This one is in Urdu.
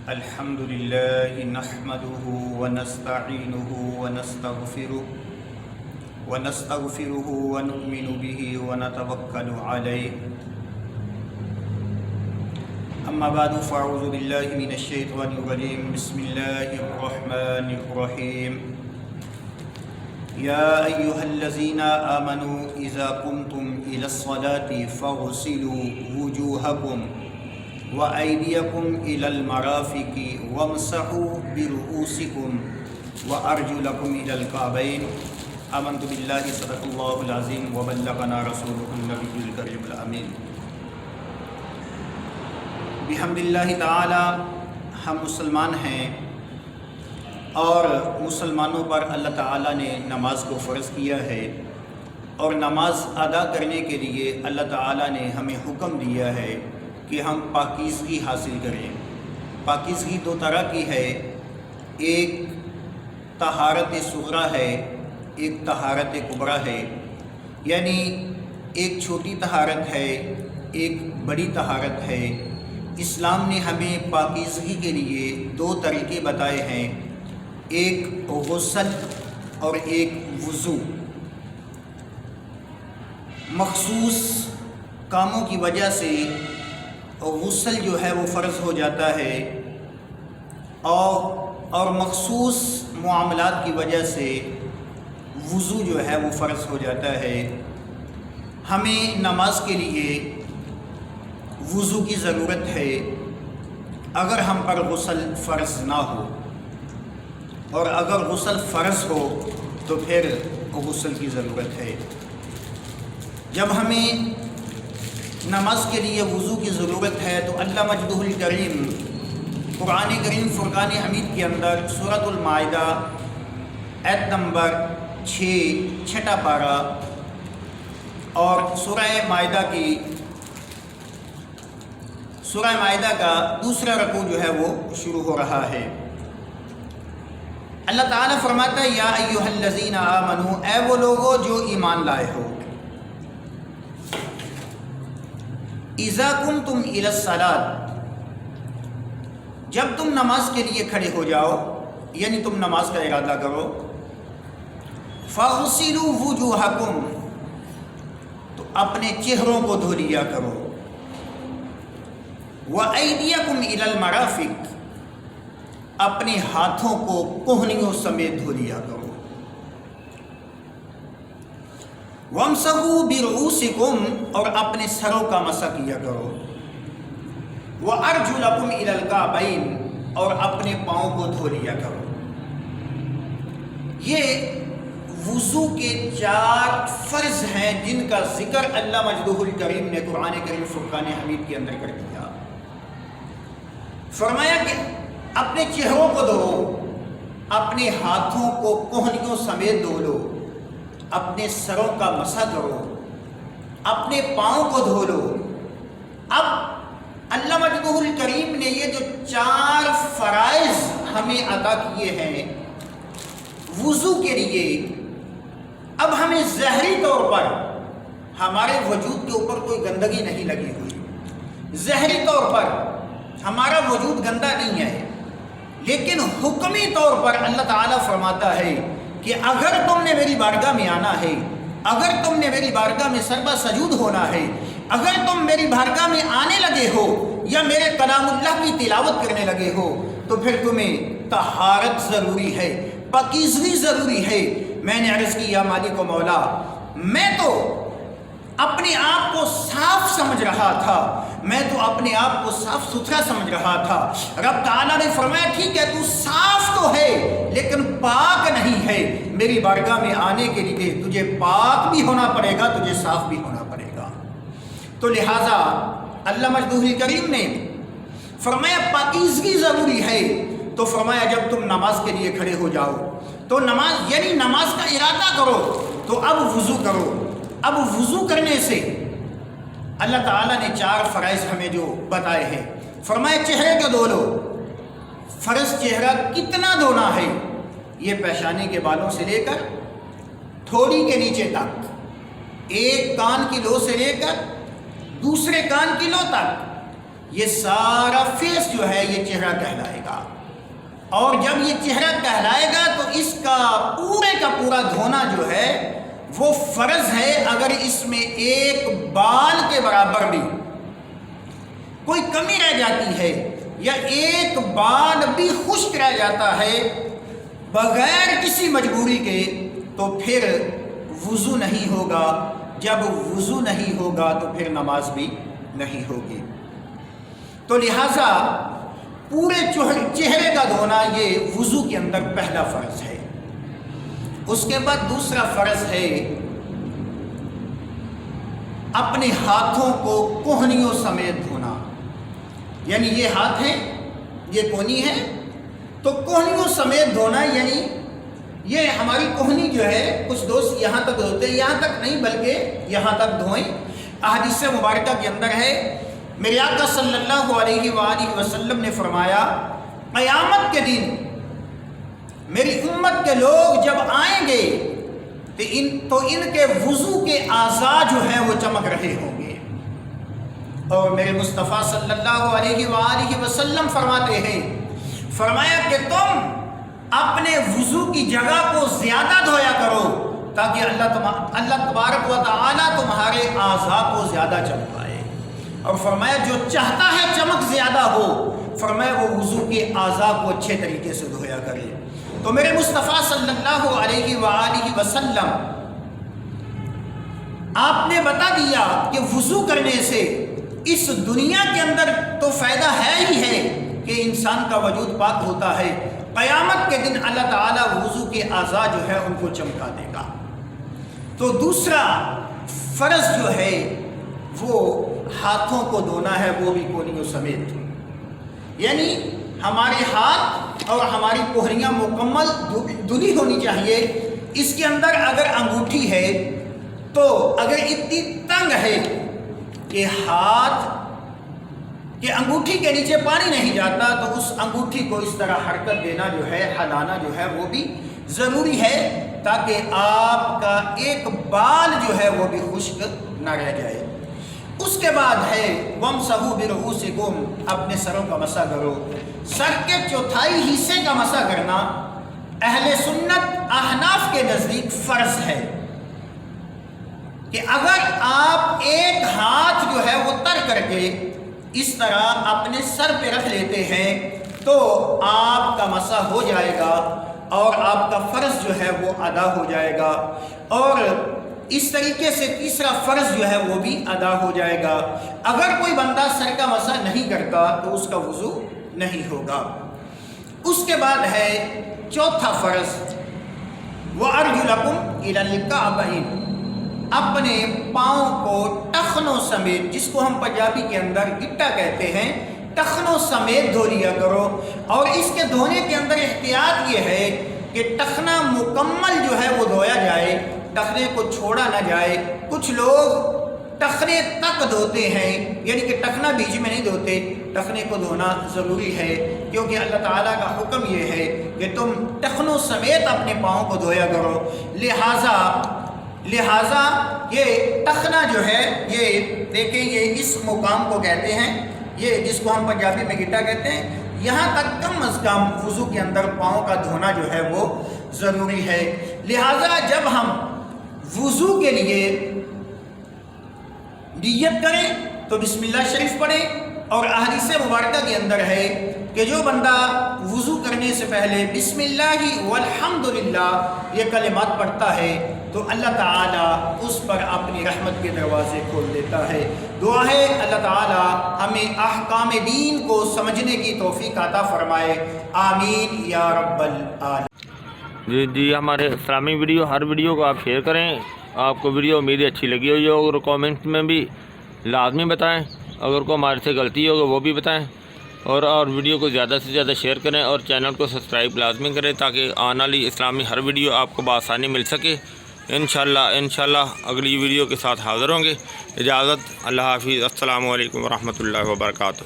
الحمد لله نحمده ونستعينه ونستغفره ونؤمن به ونتوكل عليه. أما بعد فأعوذ بالله من الشيطان الرجيم. بسم الله الرحمن الرحيم. يا أيها الذين آمنوا إذا قمتم إلى الصلاة فاغسلوا وجوهكم وأيديكم إلى المرافق وامسحوا برؤوسكم وأرجلكم إلى الكعبين. آمنت بالله صدق الله العظيم وبلغنا رسوله النبي الكريم الأمين. بحمد اللہ تعالی ہم مسلمان ہیں اور مسلمانوں پر اللہ تعالی نے نماز کو فرض کیا ہے، اور نماز ادا کرنے کے لیے اللہ تعالی نے ہمیں حکم دیا ہے کہ ہم پاکیزگی حاصل کریں. پاکیزگی دو طرح کی ہے، ایک طہارت صغریٰ ہے، ایک طہارت کبریٰ ہے. یعنی ایک چھوٹی طہارت ہے، ایک بڑی طہارت ہے. اسلام نے ہمیں پاکیزگی کے لیے دو طریقے بتائے ہیں، ایک غسل اور ایک وضو. مخصوص کاموں کی وجہ سے غسل جو ہے وہ فرض ہو جاتا ہے، اور مخصوص معاملات کی وجہ سے وضو جو ہے وہ فرض ہو جاتا ہے. ہمیں نماز کے لیے وضو کی ضرورت ہے اگر ہم پر غسل فرض نہ ہو، اور اگر غسل فرض ہو تو پھر غسل کی ضرورت ہے. جب ہمیں نماز کے لیے وضو کی ضرورت ہے تو اللہ مجدہ الکریم قرآن کریم فرقان حمید کے اندر سورۃ المائدہ آیت نمبر 6 چھٹا پارہ اور سورہ مائدہ کا دوسرا رکوع جو ہے وہ شروع ہو رہا ہے. اللہ تعالیٰ فرماتا ہے یا ایھا الذین آمنوا، اے وہ لوگو جو ایمان لائے ہو، اذا قمتم الی الصلاۃ، جب تم نماز کے لیے کھڑے ہو جاؤ، یعنی تم نماز کا ارادہ کرو، فاغسلوا وجوہکم، تو اپنے چہروں کو دھو لیا کرو، وایدیکم الی المرافق، اپنے ہاتھوں کو کوہنیوں سمیت دھو لیا کرو، وامسحوا برؤوسکم، اور اپنے سروں کا مسح کیا کرو، وارجلکم الی الکعبین، اور اپنے پاؤں کو دھو لیا کرو. یہ وضو کے 4 فرض ہیں جن کا ذکر اللہ مجدہ الکریم نے قرآن کریم فرقان حمید کے اندر کر دیا. فرمایا کہ اپنے چہروں کو دھو، اپنے ہاتھوں کو کوہنیوں سمیت دھو لو، اپنے سروں کا مسح کرو، اپنے پاؤں کو دھو لو. اب اللہ مجدہ الکریم نے یہ جو 4 فرائض ہمیں عطا کیے ہیں وضو کے لیے، اب ہمیں ظاہری طور پر ہمارے وجود کے اوپر کوئی گندگی نہیں لگی ہوئی، ظاہری طور پر ہمارا وجود گندا نہیں ہے، لیکن حکمی طور پر اللہ تعالیٰ فرماتا ہے کہ اگر تم نے میری بارگاہ میں آنا ہے، اگر تم نے میری بارگاہ میں سربا سجود ہونا ہے، اگر تم میری بارگاہ میں آنے لگے ہو یا میرے کلام اللہ کی تلاوت کرنے لگے ہو، تو پھر تمہیں طہارت ضروری ہے، پاکیزگی ضروری ہے. میں نے عرض کی یا مالک و مولا، میں تو اپنے آپ کو صاف سمجھ رہا تھا، میں تو اپنے آپ کو صاف ستھرا سمجھ رہا تھا. رب تعالیٰ نے فرمایا ٹھیک ہے تو صاف تو ہے لیکن پاک نہیں ہے، میری بارگاہ میں آنے کے لیے تجھے پاک بھی ہونا پڑے گا، تجھے صاف بھی ہونا پڑے گا. تو لہٰذا اللہ مجدہ الکریم نے فرمایا پاکیزگی ضروری ہے، تو فرمایا جب تم نماز کے لیے کھڑے ہو جاؤ تو نماز یعنی نماز کا ارادہ کرو، تو اب وضو کرو. اب وضو کرنے سے اللہ تعالیٰ نے 4 فرائض ہمیں جو بتائے ہیں. فرمایا چہرے کو دھو لو. فرض چہرہ کتنا دھونا ہے؟ یہ پیشانی کے بالوں سے لے کر تھوڑی کے نیچے تک، ایک کان کی لو سے لے کر دوسرے کان کی لو تک، یہ سارا فیس جو ہے یہ چہرہ کہلائے گا، اور جب یہ چہرہ کہلائے گا تو اس کا پورا دھونا جو ہے وہ فرض ہے۔ اگر اس میں ایک بال کے برابر بھی کوئی کمی رہ جاتی ہے یا ایک بال بھی خشک رہ جاتا ہے بغیر کسی مجبوری کے، تو پھر وضو نہیں ہوگا۔ جب وضو نہیں ہوگا تو پھر نماز بھی نہیں ہوگی۔ تو لہٰذا پورے چہرے کا دھونا یہ وضو کے اندر پہلا فرض ہے۔ اس کے بعد دوسرا فرض ہے اپنے ہاتھوں کو کوہنیوں سمیت دھونا، یعنی یہ ہاتھ ہے، یہ کونی ہے، تو کوہنیوں سمیت دھونا، یعنی یہ ہماری کوہنی جو ہے کچھ دوست یہاں تک دھوتے ہیں، یہاں تک نہیں بلکہ یہاں تک دھوئیں۔ احادیث مبارکہ کے اندر ہے، میرے آقا صلی اللہ علیہ وآلہ وسلم نے فرمایا قیامت کے دن میری امت کے لوگ جب آئیں گے تو ان کے وضو کے اعضاء جو ہیں وہ چمک رہے ہوں گے، اور میرے مصطفیٰ صلی اللہ علیہ وآلہ وسلم فرماتے ہیں، فرمایا کہ تم اپنے وضو کی جگہ کو زیادہ دھویا کرو تاکہ اللہ تبارک و تعالیٰ تمہارے اعضاء کو زیادہ چمکائے، اور فرمایا جو چاہتا ہے چمک زیادہ ہو، فرمایا وہ وضو کے اعضاء کو اچھے طریقے سے دھویا کرے۔ تو میرے مصطفیٰ صلی اللہ علیہ وآلہ وسلم آپ نے بتا دیا کہ وضو کرنے سے اس دنیا کے اندر تو فائدہ ہے ہی ہے کہ انسان کا وجود پاک ہوتا ہے، قیامت کے دن اللہ تعالیٰ وضو کے اعضاء جو ہے ان کو چمکا دے گا۔ تو دوسرا فرض جو ہے وہ ہاتھوں کو دھونا ہے، وہ بھی کونیوں سمیت، یعنی ہمارے ہاتھ اور ہماری کوہنیاں مکمل دھلی ہونی چاہیے۔ اس کے اندر اگر انگوٹھی ہے تو اگر اتنی تنگ ہے کہ ہاتھ کہ انگوٹھی کے نیچے پانی نہیں جاتا تو اس انگوٹھی کو اس طرح حرکت دینا جو ہے، ہلانا جو ہے وہ بھی ضروری ہے تاکہ آپ کا ایک بال جو ہے وہ بھی خشک نہ رہ جائے۔ اس کے بعد ہے وَامْسَحُوا بِرُؤُوسِكُمْ، اپنے سروں کا مسح کرو۔ سر کے چوتھائی حصے کا مسح کرنا اہل سنت احناف کے نزدیک فرض ہے کہ اگر آپ ایک ہاتھ جو ہے وہ تر کر کے اس طرح اپنے سر پہ رکھ لیتے ہیں تو آپ کا مسح ہو جائے گا اور آپ کا فرض جو ہے وہ ادا ہو جائے گا، اور اس طریقے سے تیسرا فرض جو ہے وہ بھی ادا ہو جائے گا۔ اگر کوئی بندہ سر کا مسح نہیں کرتا تو اس کا وضو نہیں ہوگا۔ اس کے بعد ہے چوتھا فرض وَأَرْجُلَكُمْ إِلَى الْكَعْبَيْنِ، اپنے پاؤں کو ٹخنوں سمیت، جس کو ہم پنجابی کے اندر گٹا کہتے ہیں، ٹخنوں سمیت دھو لیا کرو۔ اور اس کے دھونے کے اندر احتیاط یہ ہے کہ ٹخنا مکمل جو ہے وہ دھویا جائے، ٹخنے کو چھوڑا نہ جائے۔ کچھ لوگ ٹخنے تک دھوتے ہیں، یعنی کہ ٹخنا بیچ میں نہیں دھوتے۔ ٹخنے کو دھونا ضروری ہے کیونکہ اللہ تعالیٰ کا حکم یہ ہے کہ تم ٹخنوں سمیت اپنے پاؤں کو دھویا کرو۔ لہٰذا یہ ٹخنا جو ہے، یہ دیکھیں یہ اس مقام کو کہتے ہیں، یہ جس کو ہم پنجابی میں گٹا کہتے ہیں، یہاں تک کم از کم وضو کے اندر پاؤں کا دھونا جو ہے وہ ضروری ہے۔ لہٰذا جب ہم وضو کے لیے نیت کریں تو بسم اللہ شریف پڑھیں، اور احادیث مبارکہ کے اندر ہے کہ جو بندہ وضو کرنے سے پہلے بسم اللہ والحمدللہ یہ کلمات پڑھتا ہے تو اللہ تعالیٰ اس پر اپنی رحمت کے دروازے کھول دیتا ہے۔ دعا ہے اللہ تعالیٰ ہمیں احکام دین کو سمجھنے کی توفیق عطا فرمائے، آمین یا رب العالمین۔ جی ہمارے اسلامی ویڈیو، ہر ویڈیو کو آپ شیئر کریں۔ آپ کو ویڈیو امید اچھی لگی ہوئی ہو اور کامنٹ میں بھی لازمی بتائیں، اگر کوئی ہمارے سے غلطی ہوگا وہ بھی بتائیں، اور ویڈیو کو زیادہ سے زیادہ شیئر کریں اور چینل کو سبسکرائب لازمی کریں تاکہ آنے والی اسلامی ہر ویڈیو آپ کو بآسانی مل سکے۔ انشاءاللہ اگلی ویڈیو کے ساتھ حاضر ہوں گے۔ اجازت، اللہ حافظ، السلام علیکم ورحمۃ اللہ وبرکاتہ۔